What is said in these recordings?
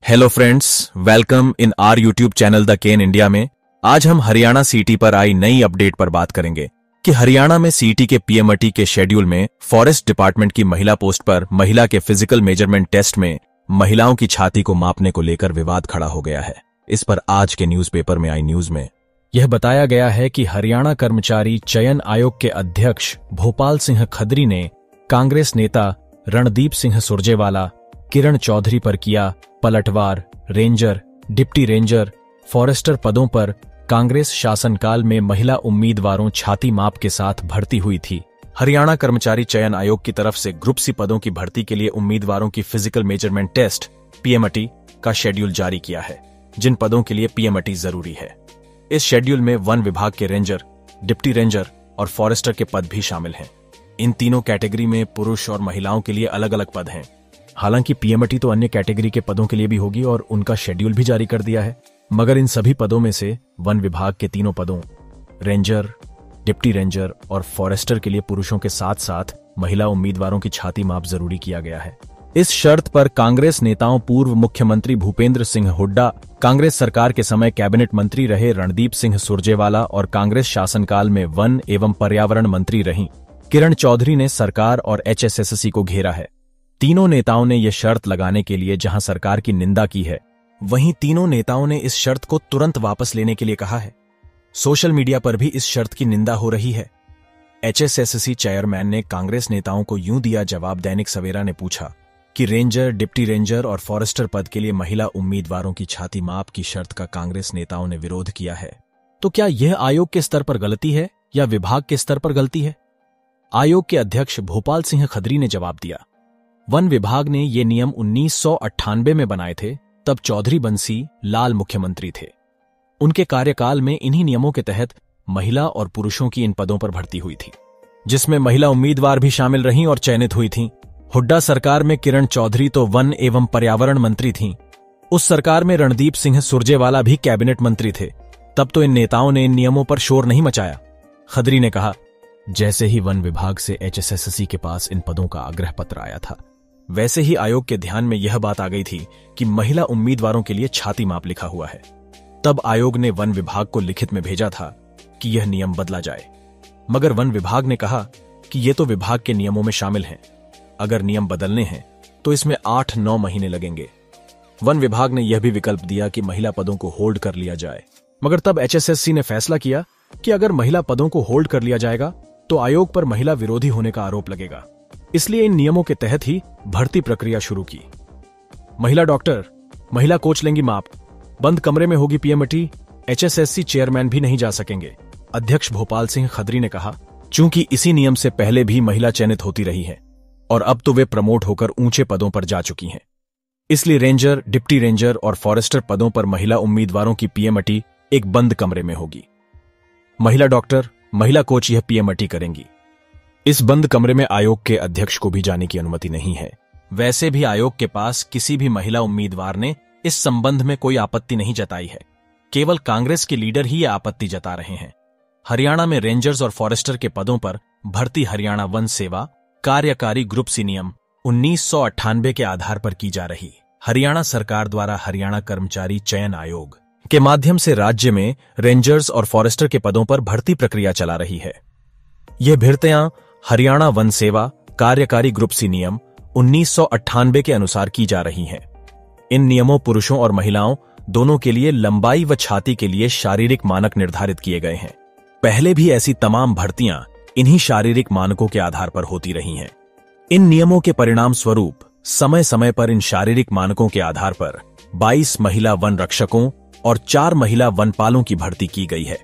Hello friends, welcome in our YouTube channel the Ken India में। आज हम हरियाणा सीटी पर आई नई अपडेट पर बात करेंगे कि हरियाणा में सीटी के पीएमटी के शेड्यूल में फॉरेस्ट डिपार्टमेंट की महिला पोस्ट पर महिला के फिजिकल मेजरमेंट टेस्ट में महिलाओं की छाती को मापने को लेकर विवाद खड़ा हो गया है। इस पर आज के न्यूज़पेपर में आई न्यूज में यह बताया गया है कि हरियाणा कर्मचारी चयन आयोग के अध्यक्ष भोपाल सिंह खदरी ने कांग्रेस नेता रणदीप सिंह सुरजेवाला, किरण चौधरी पर किया पलटवार। रेंजर, डिप्टी रेंजर, फॉरेस्टर पदों पर कांग्रेस शासनकाल में महिला उम्मीदवारों छाती माप के साथ भर्ती हुई थी। हरियाणा कर्मचारी चयन आयोग की तरफ से ग्रुप सी पदों की भर्ती के लिए उम्मीदवारों की फिजिकल मेजरमेंट टेस्ट पीएमटी का शेड्यूल जारी किया है, जिन पदों के लिए पीएमटी जरूरी है। इस शेड्यूल में वन विभाग के रेंजर, डिप्टी रेंजर और फॉरेस्टर के पद भी शामिल हैं। इन तीनों कैटेगरी में पुरुष और महिलाओं के लिए अलग अलग पद हैं। हालांकि पीएमटी तो अन्य कैटेगरी के पदों के लिए भी होगी और उनका शेड्यूल भी जारी कर दिया है, मगर इन सभी पदों में से वन विभाग के तीनों पदों रेंजर, डिप्टी रेंजर और फॉरेस्टर के लिए पुरुषों के साथ साथ महिला उम्मीदवारों की छाती माप जरूरी किया गया है। इस शर्त पर कांग्रेस नेताओं पूर्व मुख्यमंत्री भूपेंद्र सिंह हुड्डा, कांग्रेस सरकार के समय कैबिनेट मंत्री रहे रणदीप सिंह सुरजेवाला और कांग्रेस शासनकाल में वन एवं पर्यावरण मंत्री रहीं किरण चौधरी ने सरकार और एचएसएससी को घेरा है। तीनों नेताओं ने यह शर्त लगाने के लिए जहां सरकार की निंदा की है, वहीं तीनों नेताओं ने इस शर्त को तुरंत वापस लेने के लिए कहा है। सोशल मीडिया पर भी इस शर्त की निंदा हो रही है। एचएसएससी चेयरमैन ने कांग्रेस नेताओं को यूं दिया जवाब। दैनिक सवेरा ने पूछा कि रेंजर, डिप्टी रेंजर और फॉरेस्टर पद के लिए महिला उम्मीदवारों की छाती माप की शर्त का कांग्रेस नेताओं ने विरोध किया है। तो क्या यह आयोग के स्तर पर गलती है या विभाग के स्तर पर गलती है? आयोग के अध्यक्ष भोपाल सिंह खदरी ने जवाब दिया, वन विभाग ने ये नियम 1998 में बनाए थे, तब चौधरी बंसी लाल मुख्यमंत्री थे। उनके कार्यकाल में इन्हीं नियमों के तहत महिला और पुरुषों की इन पदों पर भर्ती हुई थी, जिसमें महिला उम्मीदवार भी शामिल रहीं और चयनित हुई थीं। हुड्डा सरकार में किरण चौधरी तो वन एवं पर्यावरण मंत्री थीं। उस सरकार में रणदीप सिंह सुरजेवाला भी कैबिनेट मंत्री थे। तब तो इन नेताओं ने इन नियमों पर शोर नहीं मचाया। खदरी ने कहा, जैसे ही वन विभाग से एचएसएससी के पास इन पदों का आग्रह पत्र आया था, वैसे ही आयोग के ध्यान में यह बात आ गई थी कि महिला उम्मीदवारों के लिए छाती माप लिखा हुआ है। तब आयोग ने वन विभाग को लिखित में भेजा था कि यह नियम बदला जाए, मगर वन विभाग ने कहा कि यह तो विभाग के नियमों में शामिल हैं, अगर नियम बदलने हैं तो इसमें 8-9 महीने लगेंगे। वन विभाग ने यह भी विकल्प दिया कि महिला पदों को होल्ड कर लिया जाए, मगर तब एचएसएससी ने फैसला किया कि अगर महिला पदों को होल्ड कर लिया जाएगा तो आयोग पर महिला विरोधी होने का आरोप लगेगा। इसलिए इन नियमों के तहत ही भर्ती प्रक्रिया शुरू की। महिला डॉक्टर, महिला कोच लेंगी माप, बंद कमरे में होगी पीएमटी, एचएसएससी चेयरमैन भी नहीं जा सकेंगे। अध्यक्ष भोपाल सिंह खदरी ने कहा, चूंकि इसी नियम से पहले भी महिला चयनित होती रही हैं और अब तो वे प्रमोट होकर ऊंचे पदों पर जा चुकी हैं, इसलिए रेंजर, डिप्टी रेंजर और फॉरेस्टर पदों पर महिला उम्मीदवारों की पीएमटी एक बंद कमरे में होगी। महिला डॉक्टर, महिला कोच यह पीएमटी करेंगी। इस बंद कमरे में आयोग के अध्यक्ष को भी जाने की अनुमति नहीं है। वैसे भी आयोग के पास किसी भी महिला उम्मीदवार ने इस संबंध में कोई आपत्ति नहीं जताई है। केवल कांग्रेस के लीडर ही यह आपत्ति जता रहे हैं। हरियाणा में रेंजर्स और फॉरेस्टर के पदों पर भर्ती हरियाणा वन सेवा कार्यकारी ग्रुप सी नियम 1998 के आधार पर की जा रही। हरियाणा सरकार द्वारा हरियाणा कर्मचारी चयन आयोग के माध्यम से राज्य में रेंजर्स और फॉरेस्टर के पदों पर भर्ती प्रक्रिया चला रही है। यह भर्तियां हरियाणा वन सेवा कार्यकारी ग्रुप सी नियम 1998 के अनुसार की जा रही हैं। इन नियमों पुरुषों और महिलाओं दोनों के लिए लंबाई व छाती के लिए शारीरिक मानक निर्धारित किए गए हैं। पहले भी ऐसी तमाम भर्तियां इन्हीं शारीरिक मानकों के आधार पर होती रही हैं। इन नियमों के परिणाम स्वरूप समय समय पर इन शारीरिक मानकों के आधार पर 22 महिला वन रक्षकों और 4 महिला वनपालों की भर्ती की गई है।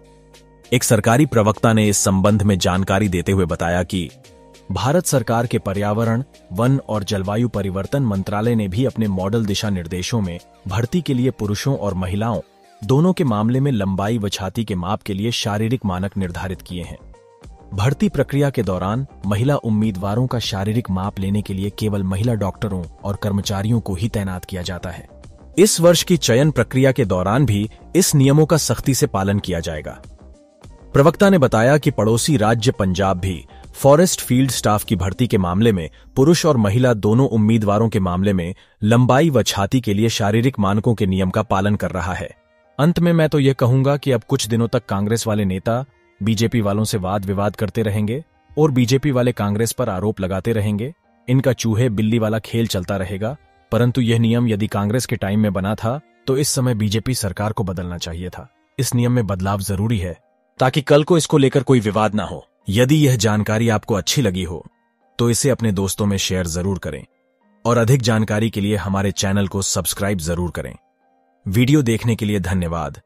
एक सरकारी प्रवक्ता ने इस संबंध में जानकारी देते हुए बताया कि भारत सरकार के पर्यावरण, वन और जलवायु परिवर्तन मंत्रालय ने भी अपने मॉडल दिशा निर्देशों में भर्ती के लिए पुरुषों और महिलाओं दोनों के मामले में लंबाई व छाती के माप के लिए शारीरिक मानक निर्धारित किए हैं। भर्ती प्रक्रिया के दौरान महिला उम्मीदवारों का शारीरिक माप लेने के लिए केवल महिला डॉक्टरों और कर्मचारियों को ही तैनात किया जाता है। इस वर्ष की चयन प्रक्रिया के दौरान भी इस नियमों का सख्ती से पालन किया जाएगा। प्रवक्ता ने बताया कि पड़ोसी राज्य पंजाब भी फॉरेस्ट फील्ड स्टाफ की भर्ती के मामले में पुरुष और महिला दोनों उम्मीदवारों के मामले में लंबाई व छाती के लिए शारीरिक मानकों के नियम का पालन कर रहा है। अंत में मैं तो यह कहूंगा कि अब कुछ दिनों तक कांग्रेस वाले नेता बीजेपी वालों से वाद विवाद करते रहेंगे और बीजेपी वाले कांग्रेस पर आरोप लगाते रहेंगे। इनका चूहे बिल्ली वाला खेल चलता रहेगा। परंतु यह नियम यदि कांग्रेस के टाइम में बना था तो इस समय बीजेपी सरकार को बदलना चाहिए था। इस नियम में बदलाव जरूरी है ताकि कल को इसको लेकर कोई विवाद ना हो। यदि यह जानकारी आपको अच्छी लगी हो तो इसे अपने दोस्तों में शेयर जरूर करें और अधिक जानकारी के लिए हमारे चैनल को सब्सक्राइब जरूर करें। वीडियो देखने के लिए धन्यवाद।